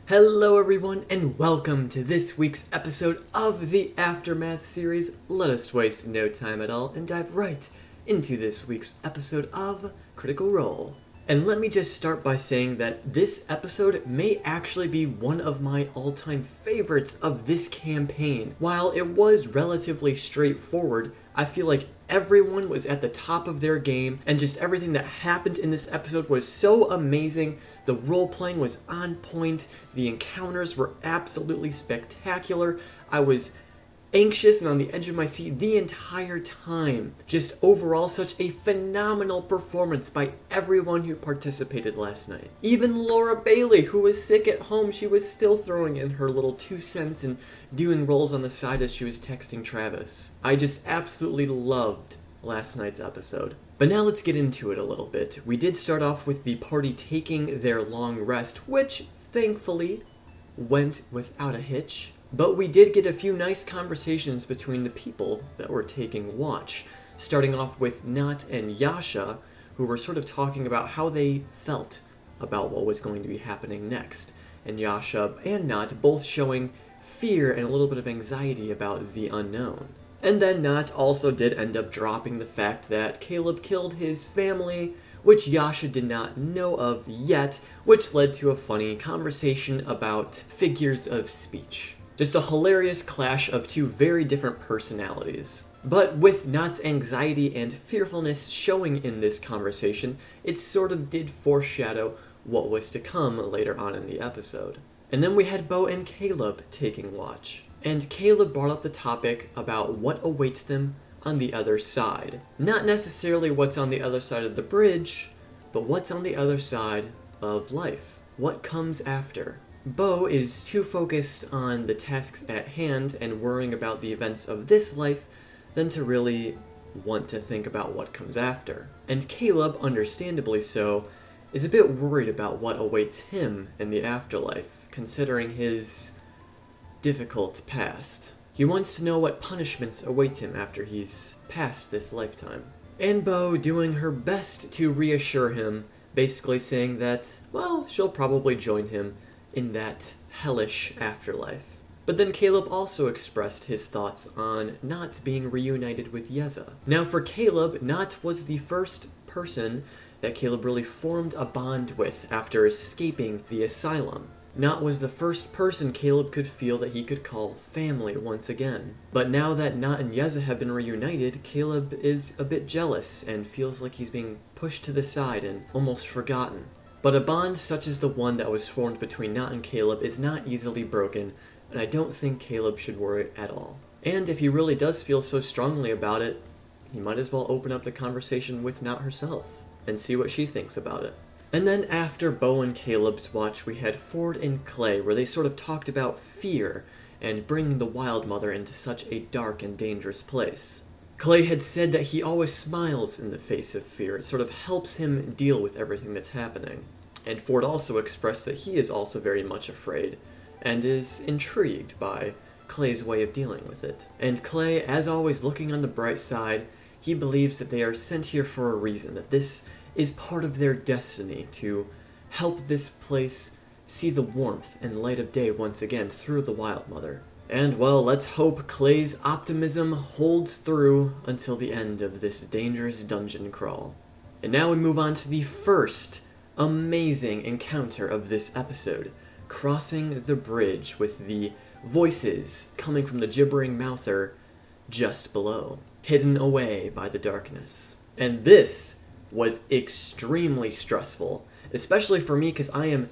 Hello everyone and welcome to this week's episode of the Aftermath series. Let us waste no time at all and dive right into this week's episode of Critical Role. And let me just start by saying that this episode may actually be one of my all-time favorites of this campaign. While it was relatively straightforward, I feel like everyone was at the top of their game and just everything that happened in this episode was so amazing. The role-playing was on point, the encounters were absolutely spectacular. I was anxious and on the edge of my seat the entire time. Just overall such a phenomenal performance by everyone who participated last night. Even Laura Bailey, who was sick at home, she was still throwing in her little 2 cents and doing rolls on the side as she was texting Travis. I just absolutely loved last night's episode. But now let's get into it a little bit. We did start off with the party taking their long rest, which thankfully went without a hitch. But we did get a few nice conversations between the people that were taking watch, starting off with Nat and Yasha, who were sort of talking about how they felt about what was going to be happening next. And Yasha and Nat both showing fear and a little bit of anxiety about the unknown. And then Nat also did end up dropping the fact that Caleb killed his family, which Yasha did not know of yet, which led to a funny conversation about figures of speech. Just a hilarious clash of two very different personalities. But with Nat's anxiety and fearfulness showing in this conversation, it sort of did foreshadow what was to come later on in the episode. And then we had Bo and Caleb taking watch. And Caleb brought up the topic about what awaits them on the other side. Not necessarily what's on the other side of the bridge, but what's on the other side of life. What comes after? Bo is too focused on the tasks at hand and worrying about the events of this life than to really want to think about what comes after. And Caleb, understandably so, is a bit worried about what awaits him in the afterlife, considering his difficult past. He wants to know what punishments await him after he's passed this lifetime. And Bo doing her best to reassure him, basically saying that, well, she'll probably join him in that hellish afterlife. But then Caleb also expressed his thoughts on not being reunited with Yeza. Now for Caleb, Nat was the first person that Caleb really formed a bond with after escaping the asylum. Nat was the first person Caleb could feel that he could call family once again. But now that Nat and Yeza have been reunited, Caleb is a bit jealous and feels like he's being pushed to the side and almost forgotten. But a bond such as the one that was formed between Nat and Caleb is not easily broken, and I don't think Caleb should worry at all. And if he really does feel so strongly about it, he might as well open up the conversation with Nat herself and see what she thinks about it. And then after Bo and Caleb's watch, we had Ford and Clay, where they sort of talked about fear and bringing the Wild Mother into such a dark and dangerous place. Clay had said that he always smiles in the face of fear. It sort of helps him deal with everything that's happening. And Ford also expressed that he is also very much afraid and is intrigued by Clay's way of dealing with it. And Clay, as always, looking on the bright side, he believes that they are sent here for a reason, that this is part of their destiny to help this place see the warmth and light of day once again through the Wild Mother. And well, let's hope Clay's optimism holds through until the end of this dangerous dungeon crawl. And now we move on to the first amazing encounter of this episode, crossing the bridge with the voices coming from the gibbering mouther just below, hidden away by the darkness. And this was extremely stressful, especially for me because I am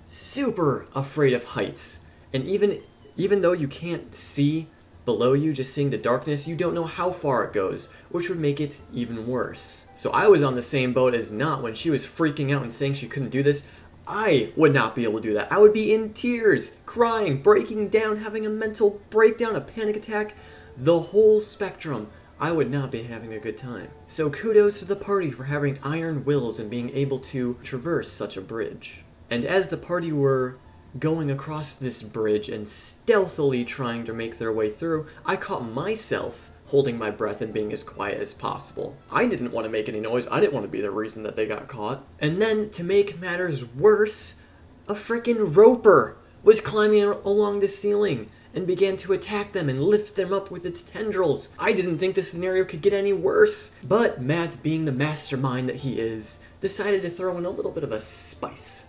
super afraid of heights. And even though you can't see below you, just seeing the darkness, you don't know how far it goes, which would make it even worse. So I was on the same boat as Nat when she was freaking out and saying she couldn't do this. I would not be able to do that. I would be in tears, crying, breaking down, having a mental breakdown, a panic attack, the whole spectrum. I would not be having a good time. So kudos to the party for having iron wills and being able to traverse such a bridge. And as the party were going across this bridge and stealthily trying to make their way through, I caught myself holding my breath and being as quiet as possible. I didn't want to make any noise. I didn't want to be the reason that they got caught. And then, to make matters worse, a frickin' roper was climbing along the ceiling and began to attack them and lift them up with its tendrils. I didn't think this scenario could get any worse, but Matt, being the mastermind that he is, decided to throw in a little bit of a spice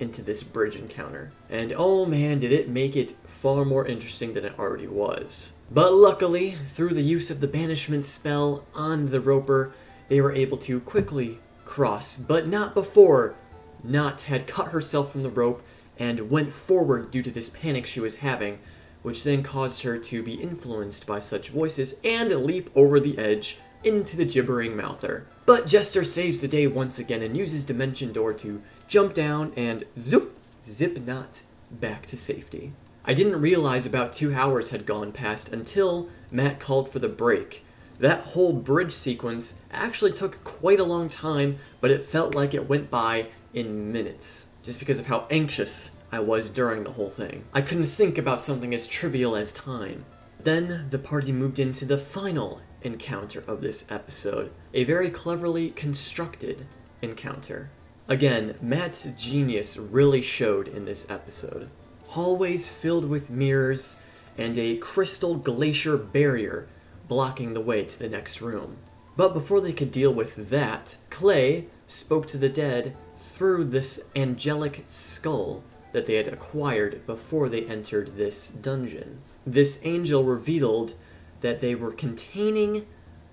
into this bridge encounter. And oh man, did it make it far more interesting than it already was. But luckily, through the use of the banishment spell on the roper, they were able to quickly cross, but not before Not had cut herself from the rope and went forward due to this panic she was having, which then caused her to be influenced by such voices and leap over the edge into the gibbering mouther. But Jester saves the day once again and uses Dimension Door to jump down and zip Not back to safety. I didn't realize about 2 hours had gone past until Matt called for the break. That whole bridge sequence actually took quite a long time, but it felt like it went by in minutes, just because of how anxious I was during the whole thing. I couldn't think about something as trivial as time. Then the party moved into the final encounter of this episode, a very cleverly constructed encounter. Again, Matt's genius really showed in this episode. Hallways filled with mirrors and a crystal glacier barrier blocking the way to the next room. But before they could deal with that, Clay spoke to the dead through this angelic skull that they had acquired before they entered this dungeon. This angel revealed that they were containing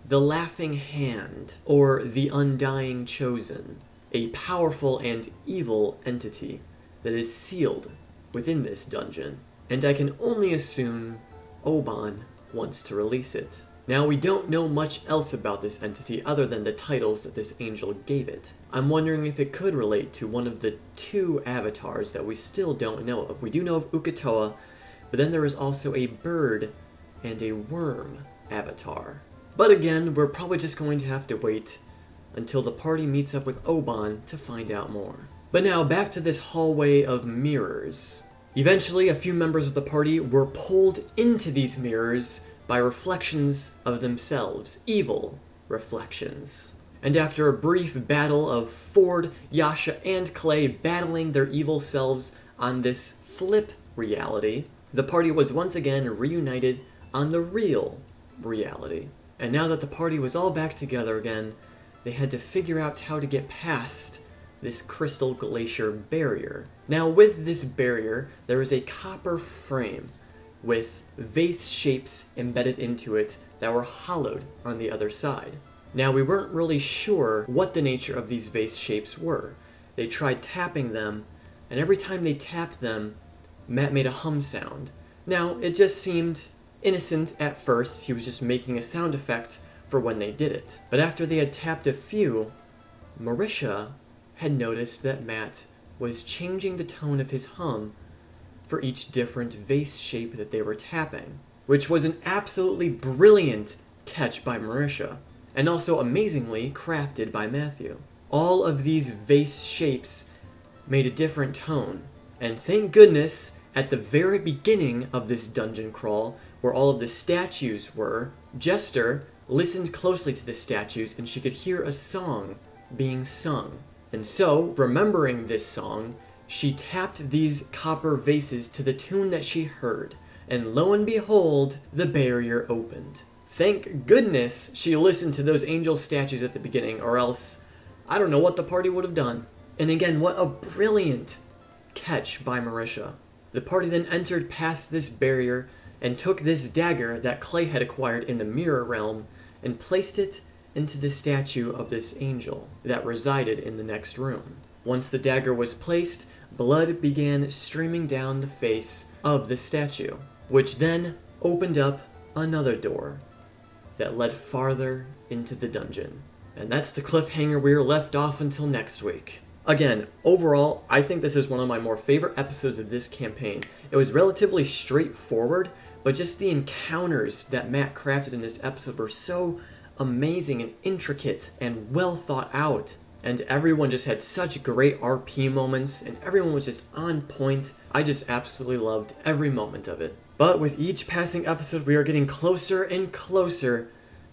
the Laughing Hand, or the Undying Chosen, a powerful and evil entity that is sealed within this dungeon, and I can only assume Oban wants to release it. Now, we don't know much else about this entity other than the titles that this angel gave it. I'm wondering if it could relate to one of the 2 avatars that we still don't know of. We do know of Uk'otoa, but then there is also a bird and a worm avatar. But again, we're probably just going to have to wait until the party meets up with Oban to find out more. But now, back to this hallway of mirrors. Eventually, a few members of the party were pulled into these mirrors by reflections of themselves, evil reflections. And after a brief battle of Ford, Yasha, and Clay battling their evil selves on this flip reality, the party was once again reunited on the real reality. And now that the party was all back together again, they had to figure out how to get past this crystal glacier barrier. Now, with this barrier, there is a copper frame with vase shapes embedded into it that were hollowed on the other side. Now, we weren't really sure what the nature of these vase shapes were. They tried tapping them, and every time they tapped them, Matt made a hum sound. Now, it just seemed innocent at first. He was just making a sound effect for when they did it. But after they had tapped a few, Marisha had noticed that Matt was changing the tone of his hum for each different vase shape that they were tapping, which was an absolutely brilliant catch by Marisha, and also amazingly crafted by Matthew. All of these vase shapes made a different tone, and thank goodness, at the very beginning of this dungeon crawl, where all of the statues were, Jester listened closely to the statues and she could hear a song being sung. And so, remembering this song, she tapped these copper vases to the tune that she heard, and lo and behold, the barrier opened. Thank goodness she listened to those angel statues at the beginning, or else I don't know what the party would have done. And again, what a brilliant catch by Marisha. The party then entered past this barrier and took this dagger that Clay had acquired in the mirror realm and placed it into the statue of this angel that resided in the next room. Once the dagger was placed, blood began streaming down the face of the statue, which then opened up another door that led farther into the dungeon. And that's the cliffhanger we're left off until next week. Again, overall, I think this is one of my more favorite episodes of this campaign. It was relatively straightforward, but just the encounters that Matt crafted in this episode were so amazing and intricate and well thought out. And everyone just had such great RP moments, and everyone was just on point. I just absolutely loved every moment of it. But with each passing episode, we are getting closer and closer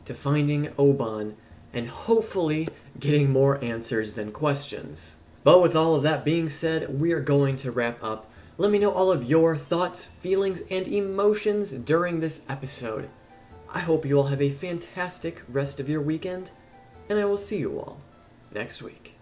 to finding Oban, and hopefully getting more answers than questions. But with all of that being said, we are going to wrap up Let me know all of your thoughts, feelings, and emotions during this episode. I hope you all have a fantastic rest of your weekend, and I will see you all next week.